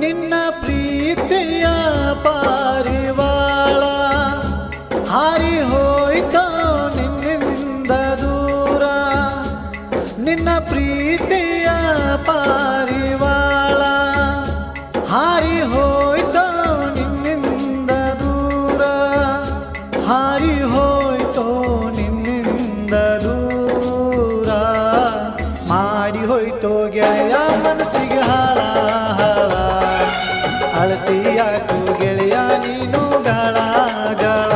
ನಿನ್ನ ಪ್ರೀತಿಯ ಪಾರಿವಾಳ ಹಾರಿ ಹೋಯ್ತೋ ನಿನ್ನಿಂದ ದೂರ. ನಿನ್ನ ಪ್ರೀತಿಯ ಪಾರಿವಾಳ ಹಾರಿ ಹೋಯ್ತೋ ನಿನ್ನಿಂದ ದೂರ. ಹಾರಿ ಹೋಯ್ತೋ ನಿನ್ನಿಂದ ದೂರ. ಮಾಡಿ ಹೋಯ್ತೋ ಗೆಳೆಯ ಮನಸ್ಸಿಗೆ ಹಾಳ ಹಾಳ. ಅಳತಿಯಾಕು ಗೆಳೆಯ ನೀನು ಗಳ ಗಳ.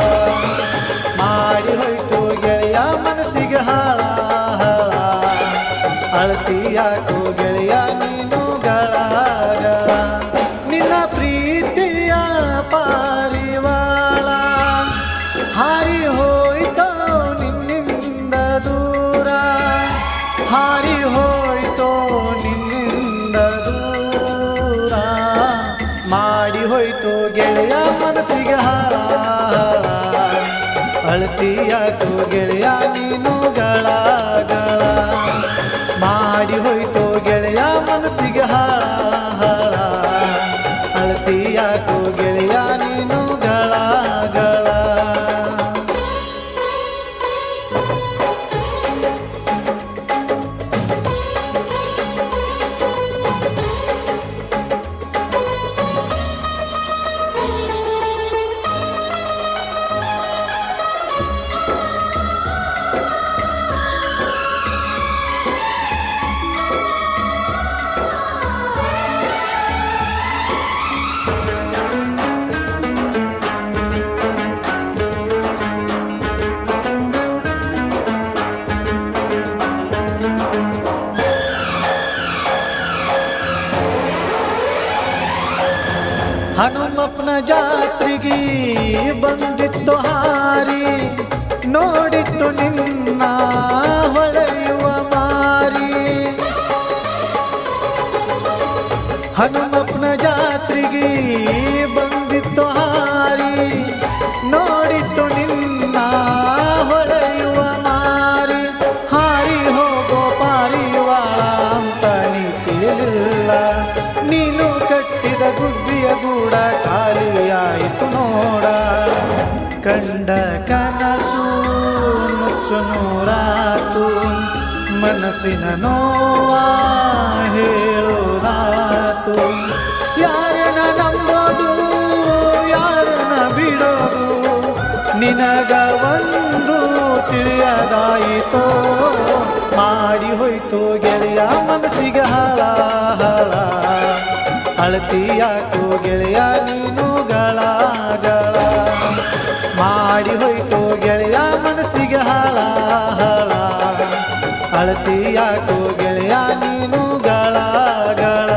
ಮಾಡಿ ಹೋಯ್ತು ಗೆಳೆಯ ಮನಸ್ಸಿಗೆ ಹಾಳ ಹಾಳ. ಅಳತಿಯಾಕು ಗೆಳೆಯ ನೀನು ಗಳ ಗಳ. ನಿನ್ನ ಪ್ರೀತಿಯ ಪಾರಿವಾಳ ಹಾರಿ ಹೋಯ್ತೋ ನಿನ್ನಿಂದ ದೂರ. ಹಾರಿ ಹೋಯ್ತೋ ನಿನ್ನಿಂದ ದೂರ. ಮಾಡಿ ಹೋಯ್ತು ಗೆಳೆಯ ಮನಸ್ಸಿಗೆ ಹಾಳ ಹಾಳ. ಅಳತಿಯಾಕು ಗೆಳೆಯ ನೀನು ಗಳ ಗಳ. ಮಾಡಿ ಹೋಯ್ತು ಗೆಳೆಯ ಮನಸ್ಸಿಗೆ ಹಾಳ ಹಾಳ. ಅಳತಿಯಾಕು ಗೆಳೆಯ ನೀನು ಗಳ ಗಳ. ಹನುಮಪ್ಪನ ಜಾತ್ರೆಗೆ ಬಂದಿತ್ತು ಹಾರಿ. ನೋಡಿತ್ತು ನಿನ್ನ ಹೊಳೆಯುವ ಮಾರಿ. ಹನುಮಪ್ಪನ ಜಾತ್ರೆಗೆ ಬಂದಿತ್ತು ಹಾರಿ. ನೋಡಿತ್ತು ನಿನ್ನ ಹೊಳೆಯುವ ಮಾರಿ. ಹಾರಿ ಹೋಗೋ ಪಾರಿವಾಳ ಅಂತ ನೀ ತಿಳಿಲಿಲ್ಲ. ನೀನು ಕಟ್ಟಿದ ಗುಬ್ಬಿಯ ಗೂಡ ಖಾಲಿಯಾಯಿತು ನೋಡ. ಕಂಡ ಕನಸು ನುಚ್ಚು ನೂರಾತು. ಮನಸ್ಸಿನ ನೋವ ಹೇಳೋದಾತು. ಯಾರನ್ನ ನಂಬೋದು ಯಾರನ್ನ ಬಿಡೋದು ನಿನಗ ಒಂದು ತಿಳಿಯದಾಯಿತೋ. ಮಾಡಿ ಹೋಯ್ತು ಗೆಳೆಯ ಮನಸ್ಸಿಗೆ ಹಾಳ ಹಾಳ. ಅಳತಿಯಾಕು ಗೆಳೆಯ ನೀನು ಗಳ ಗಳ. ಮಾಡಿ ಹೋಯ್ತು ಗೆಳೆಯ ಮನಸ್ಸಿಗೆ ಹಾಳ ಹಾಳ. ಅಳತಿಯಾಕು ಗೆಳೆಯ ನೀನು ಗಳ ಗಳ.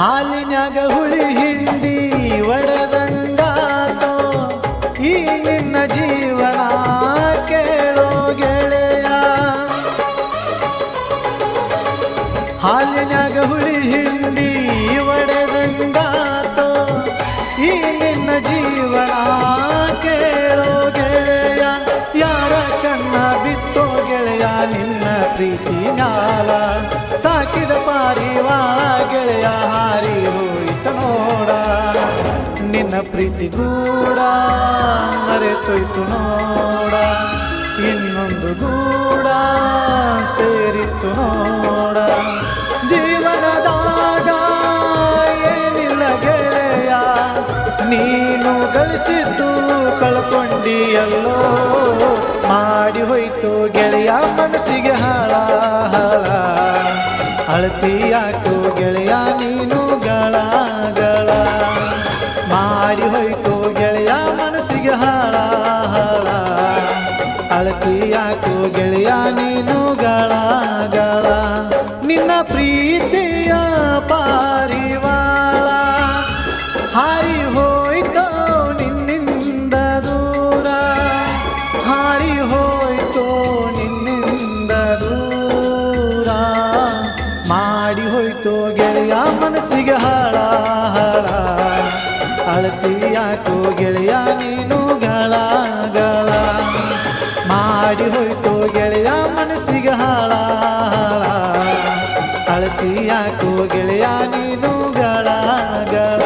ಹಾಲಿನ್ಯಾಗ ಹುಳಿ ಹಿಂಡಿ ಒಡೆದಂಗಾತೋ ಈ ನಿನ್ನ ಜೀವನ ಕೇಳೋ ಗೆಳೆಯ. ಹಾಲಿನ್ಯಾಗ ಹುಳಿ ಹಿಂಡಿ ಒಡೆದಂಗಾತೋ ಈ ನಿನ್ನ ಜೀವನ ಕೇಳೋ ಗೆಳೆಯ. ಯಾರ ಕಣ್ಣ ಬಿತ್ತೋ ಗೆಳೆಯ ನಿನ್ನ ಪ್ರೀತಿ ಮ್ಯಾಲ. ಸಾಕಿದ ಪಾರಿವಾಳ ಗೆಳೆಯ ಹಾರಿ ಹೋಯಿತು ನೋಡ. ನಿನ್ನ ಪ್ರೀತಿ ಗೂಡ ಮರೆತೊಯ್ತು ನೋಡ. ಇನ್ನೊಂದು ಗೂಡ ಸೇರಿತ್ತು ನೋಡ. ಜೀವನದಾಗ ಏನಿಲ್ಲ ಗೆಳೆಯ ನೀನು ಗಳಿಸಿದ್ದು ಕಳ್ಕೊಂಡಿಯಲ್ಲೋ. ಮಾಡಿ ಹೋಯ್ತು ಗೆಳೆಯ ಮನಸ್ಸಿಗೆ ಹಾಳ ಹಾಳ. ಅಳತಿಯಾಕು ಗೆಳೆಯ ನೀನು ಗಳ ಗಳ. ಮಾಡಿ ಹೋಯ್ತು ಗೆಳೆಯ ಮನಸ್ಸಿಗೆ ಹಾಳ ಹಾಳ. ಅಳತಿಯಾಕು ಗೆಳೆಯ ನೀನು ಗಳ ಗಳ. ನಿನ್ನ ಪ್ರೀತಿಯ ಪಾರಿವಾಳ ಮನಸ್ಸಿಗೆ ಹಾಳ ಹಾಳ ಅಳತಿ ಯಾಕೋ ಗೆಳೆಯ ನೀನು ಗಳ ಗಳ ಮಾಡಿ ಹೋಯ್ತು ಗೆಳೆಯ ಮನಸ್ಸಿಗೆ ಹಾಳ ಹಾಳ ಅಳತಿ ಯಾಕೋ ಗೆಳೆಯ ನೀನು ಗಳ ಗಳ